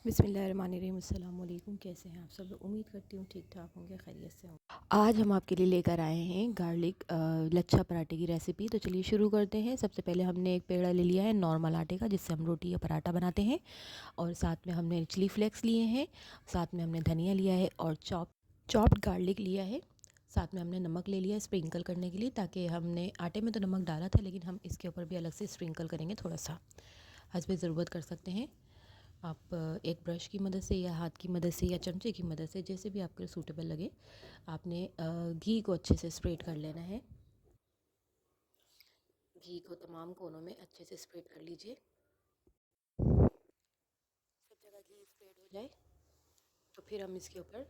बिस्मिल्लाहिर्रहमानिर्रहीम। अस्सलाम वालेकुम। कैसे हैं आप सब लोग? उम्मीद करती हूँ ठीक ठाक होंगे, खैरियत से होंगे। आज हम आपके लिए लेकर आए हैं गार्लिक लच्छा पराठे की रेसिपी। तो चलिए शुरू करते हैं। सबसे पहले हमने एक पेड़ा ले लिया है नॉर्मल आटे का, जिससे हम रोटी या पराठा बनाते हैं, और साथ में हमने चिली फ्लेक्स लिए हैं, साथ में हमने धनिया लिया है और चॉप्ड गार्लिक लिया है। साथ में हमने नमक ले लिया है स्प्रिंकल करने के लिए, ताकि हमने आटे में तो नमक डाला था, लेकिन हम इसके ऊपर भी अलग से स्प्रिंकल करेंगे थोड़ा सा, हस्बे ज़रूरत कर सकते हैं आप। एक ब्रश की मदद से या हाथ की मदद से या चमचे की मदद से, जैसे भी आपके सूटेबल लगे, आपने घी को अच्छे से स्प्रेड कर लेना है। घी को तमाम कोनों में अच्छे से स्प्रेड कर लीजिए। सब जगह घी स्प्रेड हो जाए तो फिर हम इसके ऊपर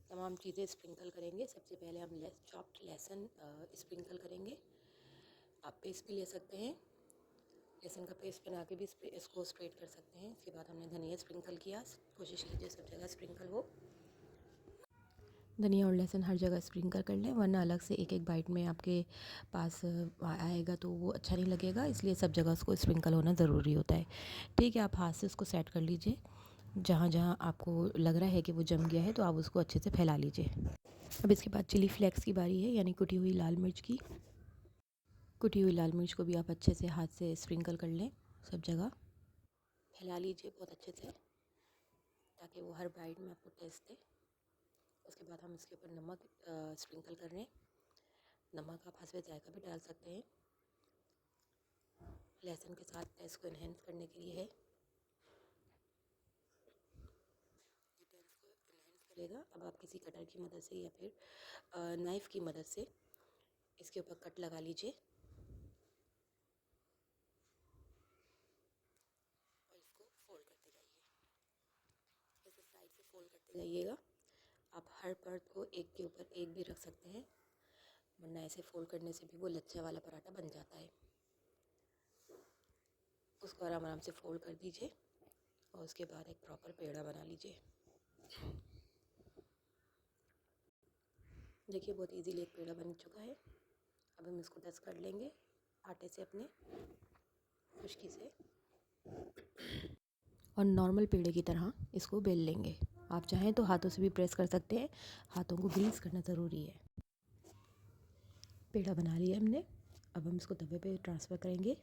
तमाम चीज़ें स्प्रिंकल करेंगे। सबसे पहले हम चॉप्ड लहसुन स्प्रिंकल करेंगे। आप पेस्ट भी ले सकते हैं, लहसुन का पेस्ट बना के भी इसको स्प्रेड कर सकते हैं। इसके बाद हमने धनिया स्प्रिंकल किया। कोशिश कीजिए सब जगह स्प्रिंकल हो। धनिया और लहसुन हर जगह स्प्रिंकल कर लें, वरना अलग से एक एक बाइट में आपके पास आएगा तो वो अच्छा नहीं लगेगा, इसलिए सब जगह उसको स्प्रिंकल होना ज़रूरी होता है। ठीक है, आप हाथ से उसको सेट कर लीजिए। जहाँ जहाँ आपको लग रहा है कि वो जम गया है तो आप उसको अच्छे से फैला लीजिए। अब इसके बाद चिली फ्लेक्स की बारी है, यानी कुटी हुई लाल मिर्च की। कुटी हुई लाल मिर्च को भी आप अच्छे से हाथ से स्प्रिंकल कर लें, सब जगह फैला लीजिए बहुत अच्छे से, ताकि वो हर बाइट में आपको टेस्ट दे। उसके बाद हम इसके ऊपर नमक स्प्रिंकल कर रहे हैं। नमक आप हस्बे जायका भी डाल सकते हैं। लहसुन के साथ टेस्ट को इन्हेंस करने के लिए है, ये टेस्ट को इन्हेंस करेगा। अब आप किसी कटर की मदद से या फिर नाइफ़ की मदद से इसके ऊपर कट लगा लीजिए और इसको फोल्ड करते जाइए। इस साइड से फोल्ड करते जाइएगा। आप हर परत को एक के ऊपर एक भी रख सकते हैं, वरना ऐसे फोल्ड करने से भी वो लच्छे वाला पराठा बन जाता है। उसको आराम आराम से फोल्ड कर दीजिए और उसके बाद एक प्रॉपर पेड़ा बना लीजिए। देखिए बहुत इजीली एक पेड़ा बन चुका है। अब हम इसको डस्ट कर लेंगे आटे से अपने खुश्की से, और नॉर्मल पेड़े की तरह इसको बेल लेंगे। आप चाहें तो हाथों से भी प्रेस कर सकते हैं, हाथों को ग्रीस करना ज़रूरी है। पेड़ा बना लिया हमने। अब हम इसको तवे पे ट्रांसफ़र करेंगे।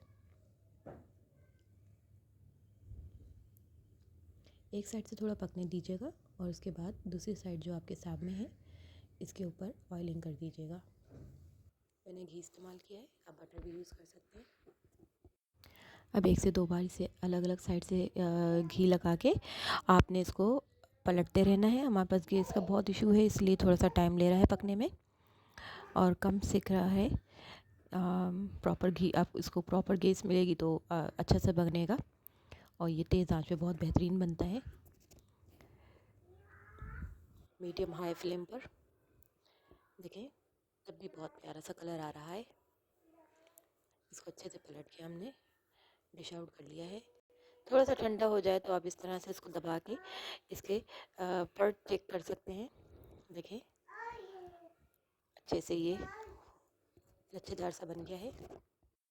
एक साइड से थोड़ा पकने दीजिएगा और उसके बाद दूसरी साइड जो आपके सामने है इसके ऊपर ऑयलिंग कर दीजिएगा। मैंने घी इस्तेमाल किया है, आप बटर भी यूज़ कर सकते हैं। अब एक से दो बार इसे अलग अलग साइड से घी लगा के आपने इसको पलटते रहना है। हमारे पास गैस का बहुत इशू है, इसलिए थोड़ा सा टाइम ले रहा है पकने में और कम सिक रहा है। प्रॉपर घी, आप इसको प्रॉपर गैस मिलेगी तो अच्छा से बनेगा और ये तेज़ आंच पे बहुत बेहतरीन बनता है। मीडियम हाई फ्लेम पर देखें, तब भी बहुत प्यारा सा कलर आ रहा है। इसको अच्छे से पलट के हमने डिश आउट कर लिया है। थोड़ा सा ठंडा हो जाए तो आप इस तरह से इसको दबा के इसके पर्ट चेक कर सकते हैं। देखें अच्छे से ये लच्छेदार सा बन गया है।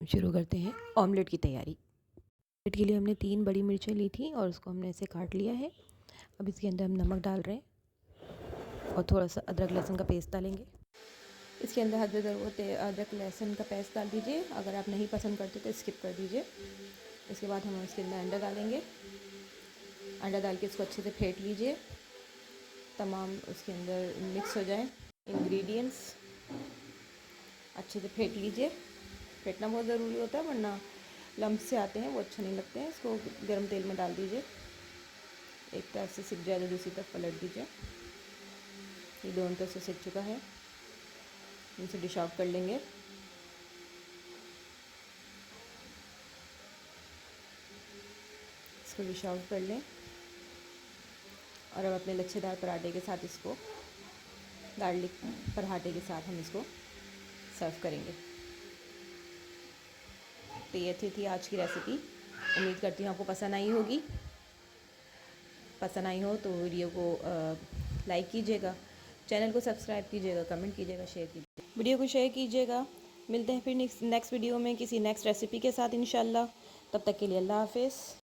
शुरू करते हैं ऑमलेट की तैयारी। ऑमलेट के लिए हमने 3 बड़ी मिर्चें ली थी और उसको हमने ऐसे काट लिया है। अब इसके अंदर हम नमक डाल रहे हैं और थोड़ा सा अदरक लहसुन का पेस्ट डालेंगे। इसके अंदर हद ज़रूरत है अदरक लहसुन का पेस्ट डाल दीजिए, अगर आप नहीं पसंद करते तो स्किप कर दीजिए। इसके बाद हम इसके अंदर अंडा डालेंगे। अंडा डाल के इसको अच्छे से फेंट लीजिए, तमाम उसके अंदर मिक्स हो जाए इंग्रेडिएंट्स। अच्छे से फेंट लीजिए, फेंटना बहुत ज़रूरी होता है, वरना लम्ब से आते हैं वो अच्छे नहीं लगते हैं। इसको गर्म तेल में डाल दीजिए, एक तरफ से सिक जाए तो दूसरी तरफ पलट दीजिए। ये दोनों तरफ से सिक चुका है, इनसे डिश आउट कर लेंगे। इसको डिश आउट कर लें और अब अपने लच्छेदार पराठे के साथ इसको, गार्लिक पराठे के साथ हम इसको सर्व करेंगे। तो ये थी आज की रेसिपी। उम्मीद करती हूँ आपको पसंद आई होगी। पसंद आई हो तो वीडियो को लाइक कीजिएगा, चैनल को सब्सक्राइब कीजिएगा, कमेंट कीजिएगा, शेयर कीजिएगा, वीडियो को शेयर कीजिएगा। मिलते हैं फिर नेक्स्ट वीडियो में किसी नेक्स्ट रेसिपी के साथ इंशाल्लाह। तब तक के लिए अल्लाह हाफ़िज़।